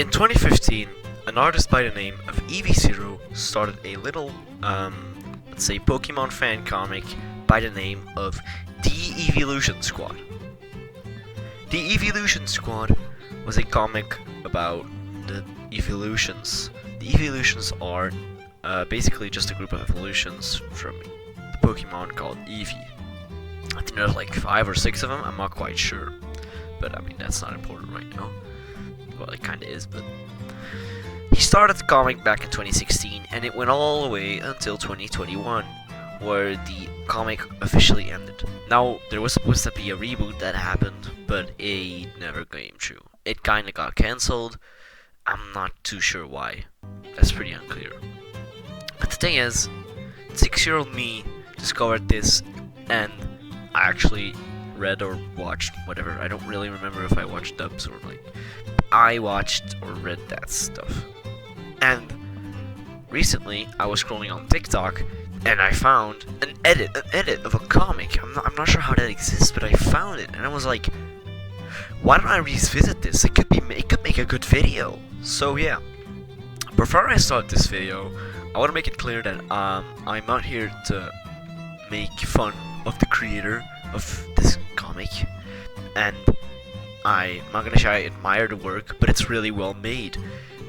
In 2015, an artist by the name of EV0 started a little, let's say, Pokemon fan comic by the name of The Evolution Squad. The Evolution Squad was a comic about the evolutions. The evolutions are basically just a group of evolutions from the Pokemon called Eevee. I think there's like 5 or 6 of them, I'm not quite sure. But I mean, that's not important right now. Well, it kinda is, but... He started the comic back in 2016, and it went all the way until 2021, where the comic officially ended. Now, there was supposed to be a reboot that happened, but it never came true. It kinda got cancelled. I'm not too sure why. That's pretty unclear. But the thing is, 6-year-old me discovered this, and I actually read or watched whatever. I don't really remember if I watched dubs or like. I watched or read that stuff. And recently, I was scrolling on TikTok, and I found an edit of a comic. I'm not sure how that exists, but I found it, and I was like, why don't I revisit this? It could make a good video. So yeah. Before I start this video, I want to make it clear that I'm not here to make fun of the creator of this comic, and I'm not gonna say I admire the work, but it's really well made.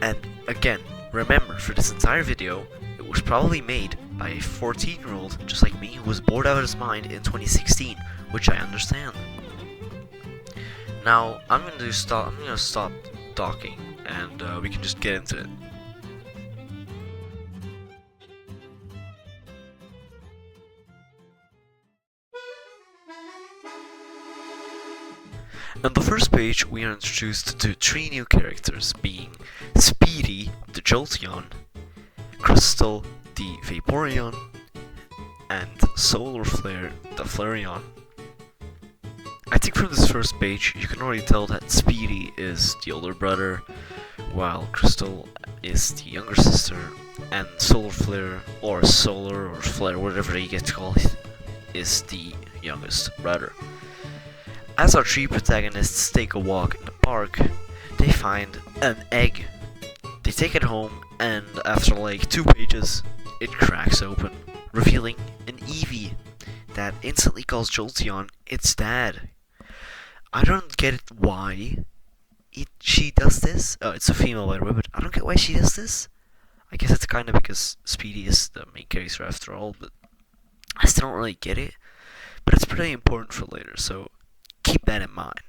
And again, remember, for this entire video, it was probably made by a 14-year-old just like me who was bored out of his mind in 2016, which I understand. Now I'm gonna stop talking, and we can just get into it. On the first page, we are introduced to 3 new characters, being Speedy, the Jolteon, Crystal, the Vaporeon, and Solar Flare, the Flareon. I think from this first page, you can already tell that Speedy is the older brother, while Crystal is the younger sister, and Solar Flare, or Solar, or Flare, whatever they get called, is the youngest brother. As our 3 protagonists take a walk in the park, they find an egg. They take it home, and after like 2 pages, it cracks open, revealing an Eevee that instantly calls Jolteon its dad. I don't get why she does this. Oh, it's a female by the way, but I don't get why she does this. I guess it's kinda because Speedy is the main character after all, but I still don't really get it. But it's pretty important for later, so keep that in mind.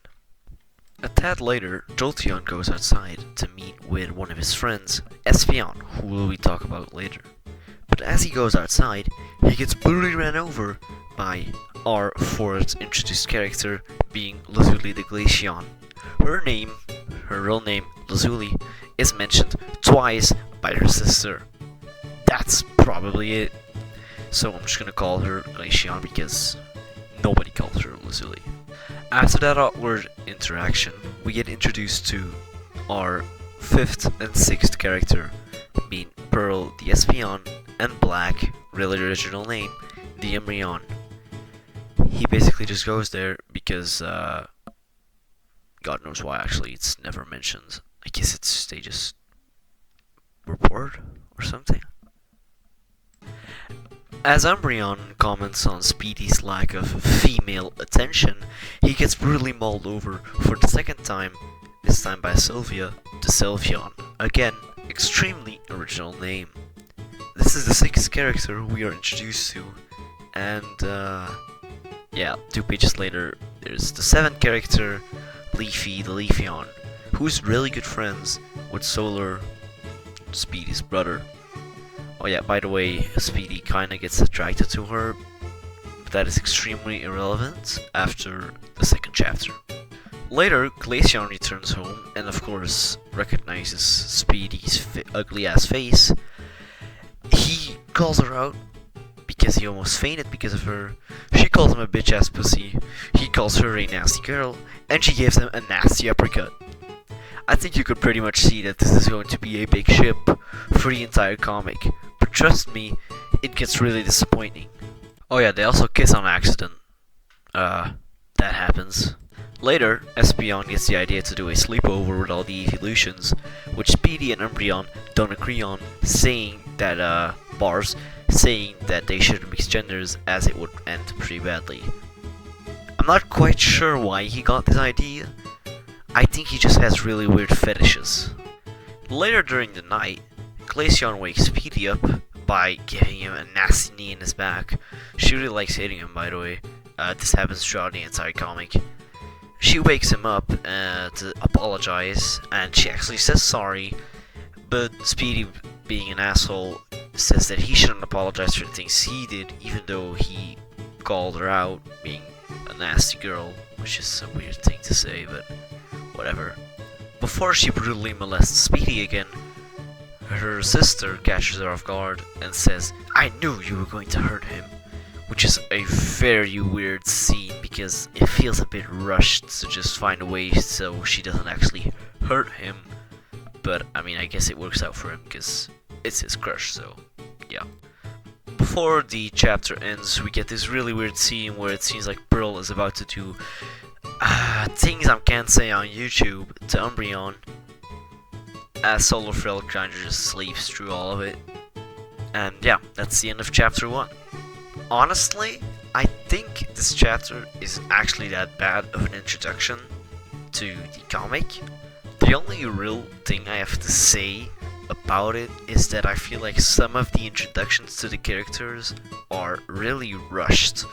A tad later, Jolteon goes outside to meet with one of his friends, Espeon, who we talk about later. But as he goes outside, he gets brutally ran over by our 4th introduced character, being Lazuli the Glaceon. Her real name, Lazuli, is mentioned twice by her sister. That's probably it. So I'm just gonna call her Glaceon because nobody calls her Lazuli. After that awkward interaction, we get introduced to our 5th and 6th character, being Pearl the Espeon, and Black, really original name, the Umbreon. He basically just goes there because, God knows why actually, it's never mentioned. I guess they just were bored or something. As Umbreon comments on Speedy's lack of female attention, he gets brutally mauled over for the 2nd time, this time by Sylvia, the Sylveon. Again, extremely original name. This is the 6th character we are introduced to, and yeah, 2 pages later, there's the 7th character, Leafy the Leafeon, who's really good friends with Solar, Speedy's brother. Oh yeah, by the way, Speedy kinda gets attracted to her, but that is extremely irrelevant after the 2nd chapter. Later, Glaceon returns home and of course recognizes Speedy's ugly ass face. He calls her out because he almost fainted because of her. She calls him a bitch ass pussy, he calls her a nasty girl, and she gives him a nasty uppercut. I think you could pretty much see that this is going to be a big ship for the entire comic, but trust me, it gets really disappointing. Oh yeah, they also kiss on accident. That happens. Later, Espeon gets the idea to do a sleepover with all the evolutions, which Speedy and Umbreon don't agree on, saying that, bars, saying that they shouldn't mix genders as it would end pretty badly. I'm not quite sure why he got this idea. I think he just has really weird fetishes. Later during the night, Glaceon wakes Speedy up by giving him a nasty knee in his back. She really likes hitting him, by the way. This happens throughout the entire comic. She wakes him up to apologize, and she actually says sorry, but Speedy, being an asshole, says that he shouldn't apologize for the things he did, even though he called her out being a nasty girl, which is a weird thing to say, but whatever. Before she brutally molests Speedy again, her sister catches her off guard and says, "I knew you were going to hurt him," which is a very weird scene because it feels a bit rushed to just find a way so she doesn't actually hurt him. But I mean, I guess it works out for him because it's his crush, so yeah. Before the chapter ends, we get this really weird scene where it seems like Brill is about to do things I can't say on YouTube to Umbreon, as Solar Frill Grinder just sleeps through all of it. And yeah, that's the end of chapter 1. Honestly, I think this chapter isn't actually that bad of an introduction to the comic. The only real thing I have to say about it is that I feel like some of the introductions to the characters are really rushed.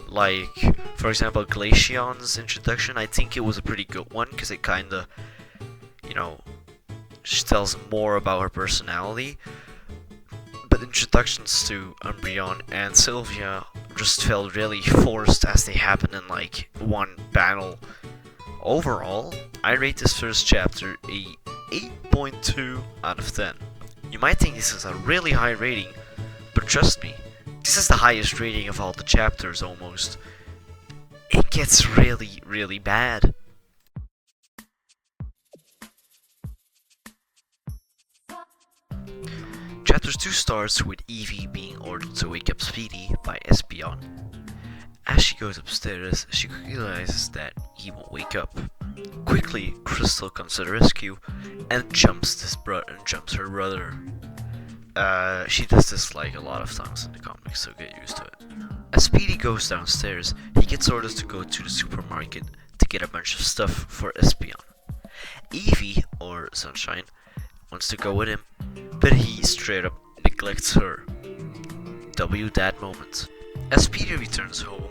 Like, for example, Glaceon's introduction, I think it was a pretty good one because it kinda, she tells more about her personality. But introductions to Umbreon and Sylvia just felt really forced as they happened in like one battle. Overall, I rate this first chapter a 8.2 out of 10. You might think this is a really high rating, but trust me, this is the highest rating of all the chapters almost. It gets really, really bad. Chapter 2 starts with Eevee being ordered to wake up Speedy by Espeon. As she goes upstairs, she realizes that he won't wake up. Quickly, Crystal comes to the rescue and jumps her brother. She does this like a lot of times in the comics, so get used to it. As Speedy goes downstairs, he gets orders to go to the supermarket to get a bunch of stuff for Espeon. Eevee, or Sunshine, wants to go with him, but he straight up neglects her. W that moment. As Speedy returns home,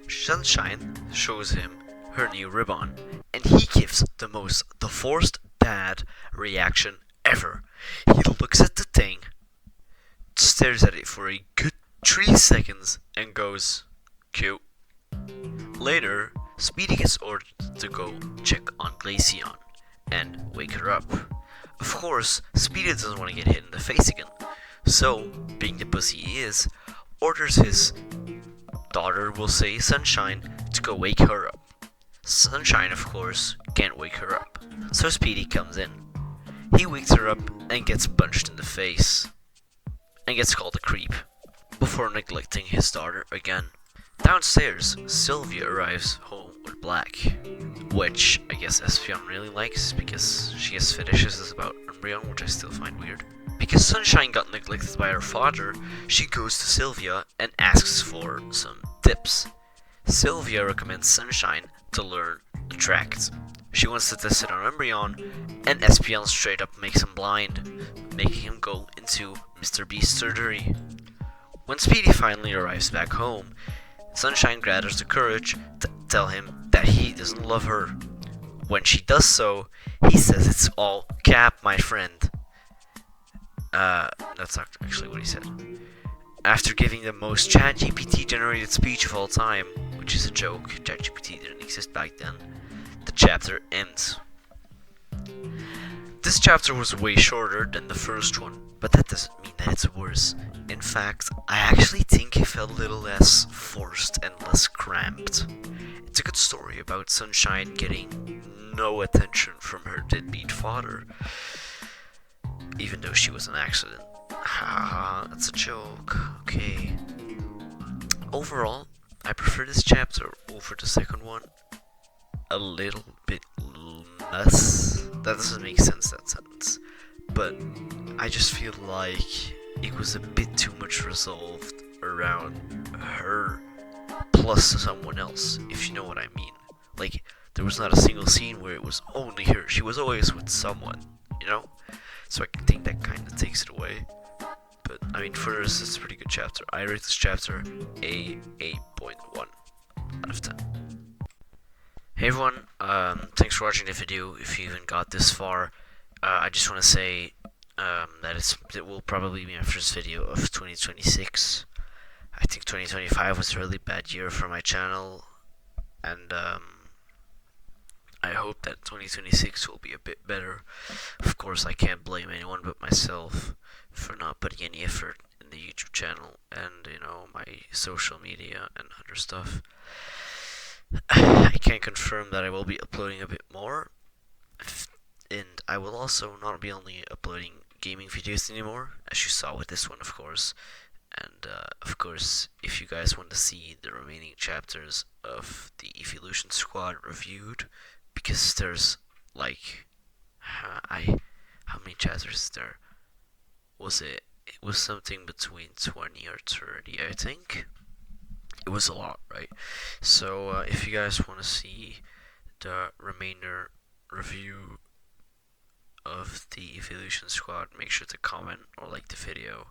Sunshine shows him her new ribbon, and he gives the forced dad reaction ever. He looks at the thing, stares at it for a good 3 seconds, and goes, "Cute." Later, Speedy gets ordered to go check on Glaceon and wake her up. Of course, Speedy doesn't want to get hit in the face again, so, being the pussy he is, orders his daughter, we'll say Sunshine, to go wake her up. Sunshine, of course, can't wake her up, so Speedy comes in. He wakes her up and gets punched in the face, and gets called a creep, before neglecting his daughter again. Downstairs, Sylvia arrives home with Black, which I guess Espeon really likes because she has fetishes about Umbreon, which I still find weird. Because Sunshine got neglected by her father, she goes to Sylvia and asks for some tips. Sylvia recommends Sunshine to learn the tract. She wants to test it on Umbreon, and Espeon straight up makes him blind, making him go into Mr. Beast's surgery. When Speedy finally arrives back home, Sunshine gathers the courage to tell him that he doesn't love her. When she does so, he says it's all cap, my friend. That's not actually what he said. After giving the most ChatGPT generated speech of all time, which is a joke, ChatGPT didn't exist back then, the chapter ends. This chapter was way shorter than the first one, but that doesn't mean that it's worse. In fact, I actually think it felt a little less forced and less cramped. It's a good story about Sunshine getting no attention from her deadbeat father, even though she was an accident. Haha, that's a joke. Okay. Overall, I prefer this chapter over the second one. a little bit less. That doesn't make sense, that sentence. But I just feel like it was a bit too much resolved around her plus someone else, if you know what I mean. Like, there was not a single scene where it was only her. She was always with someone, you know? So I think that kind of takes it away. But, I mean, for this, it's a pretty good chapter. I rate this chapter a 8.1 out of 10. Hey everyone, thanks for watching the video. If you even got this far, I just want to say that it will probably be my first video of 2026. I think 2025 was a really bad year for my channel, and I hope that 2026 will be a bit better. Of course, I can't blame anyone but myself for not putting any effort in the YouTube channel and, you know, my social media and other stuff. I can confirm that I will be uploading a bit more, and I will also not be only uploading gaming videos anymore, as you saw with this one, of course. And of course, if you guys want to see the remaining chapters of the Evolution Squad reviewed, because there's like, how many chapters is there? It was something between 20 or 30, I think. It was a lot, right? So if you guys want to see the remainder review of the Evolution Squad, make sure to comment or like the video.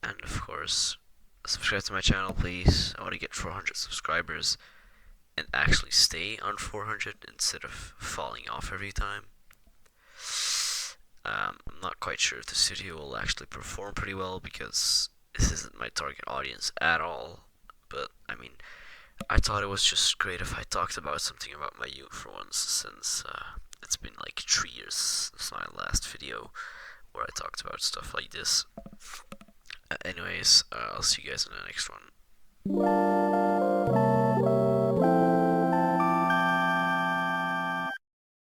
And of course, subscribe to my channel, please. I want to get 400 subscribers and actually stay on 400 instead of falling off every time. I'm not quite sure if the studio will actually perform pretty well because this isn't my target audience at all. But I mean, I thought it was just great if I talked about something about my youth for once, since it's been like 3 years since my last video where I talked about stuff like this. Anyways, I'll see you guys in the next one.